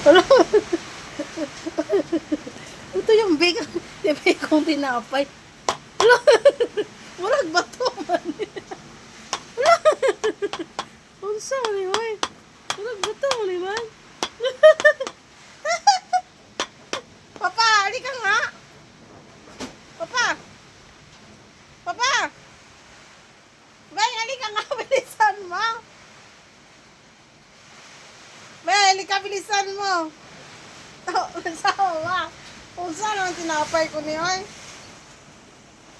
Wala. Ito yung kong tinapay. Wala. Walang bato man. Wala. Unsa ni man? Walang bato ni man. Papa, halika nga. Papa. Papa. Bay, halika nga. Bilisan mo. Bay, halika. Bilisan mo. Sawa. Kung saan ang tinapay ko niyon?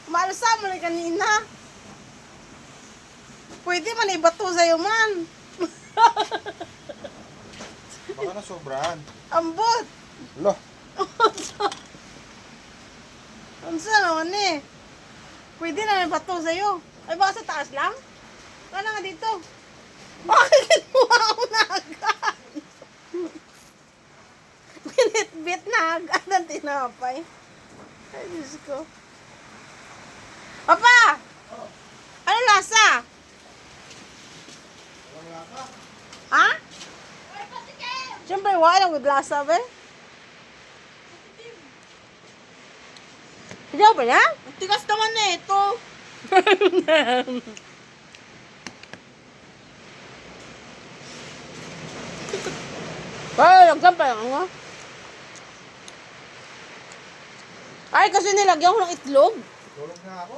Maalsa mo na kanina. Pwede man ibato sa'yo man. Baka nasobrahan. Ambot. Lo, Unsa naman eh. Pwede na ibato sa'yo. Ay baka sa taas lang? Wala nga dito. Bakit mo ako na agad? Binit-bit na agad ang tinapay. Ay, Diyos ko. Papa! Ano lasa? Ha? Siyempre, wala with lasa, be? Hindi ba na? Tigas naman na ito. Ay, nagsampay ako. Ay, kasi nilagyan ko ng itlog. tulog na ako.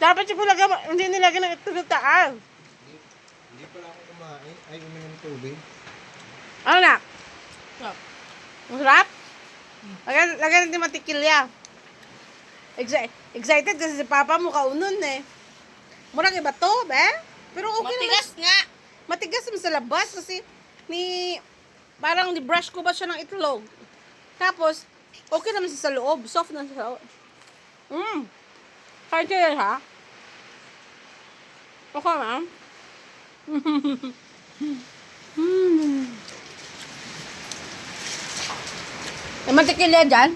Dapat siya lagyan, hindi nilagyan ng itlog sa taas. Hindi pala ako kumain. Ay, uminom ng tubig. Ano na? Sarap. Masarap? Lagyan natin matikilya. Excited kasi si Papa mo kaunon eh. Murang iba to, be? Pero okay Matigas nga. naman. Matigas naman sa labas kasi parang ni-brush ko ba siya ng itlog. Tapos, okay naman siya sa loob. Soft na siya sa loob. Kain kayo ha? Okay, ma'am? May mantikilya dyan?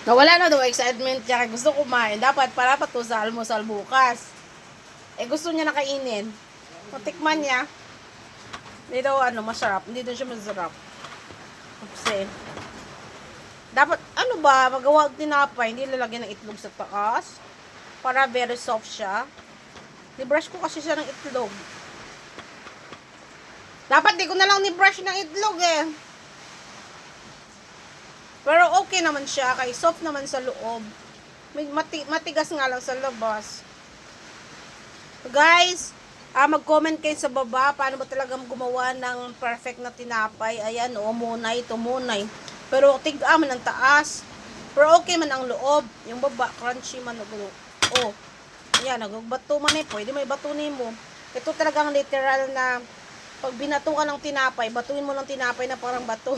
Nawala na daw excitement niya. Gusto kumain. Dapat para pa to sa almusal bukas. Eh gusto niya nakainin. Matikman niya. Hindi daw masarap. Hindi daw siya masarap. Kasi dapat magawa tinapay. Hindi lalagyan ng itlog sa taas. Para very soft siya. Ni-brush ko kasi siya ng itlog. Dapat di ko na lang ni-brush ng itlog eh. Pero okay naman siya. Kay soft naman sa loob. Matigas nga lang sa labas. Guys, mag-comment kayo sa baba. Paano ba talagang gumawa ng perfect na tinapay. Ayan, munay. Ito munay. Pero tig-aman ang taas. Pero okay man ang loob. Yung baba, crunchy man. Oh, ayan, nagbato man eh. Pwede may bato mo. Ito talagang literal na pag binato ka ng tinapay, batuin mo ng tinapay na parang bato.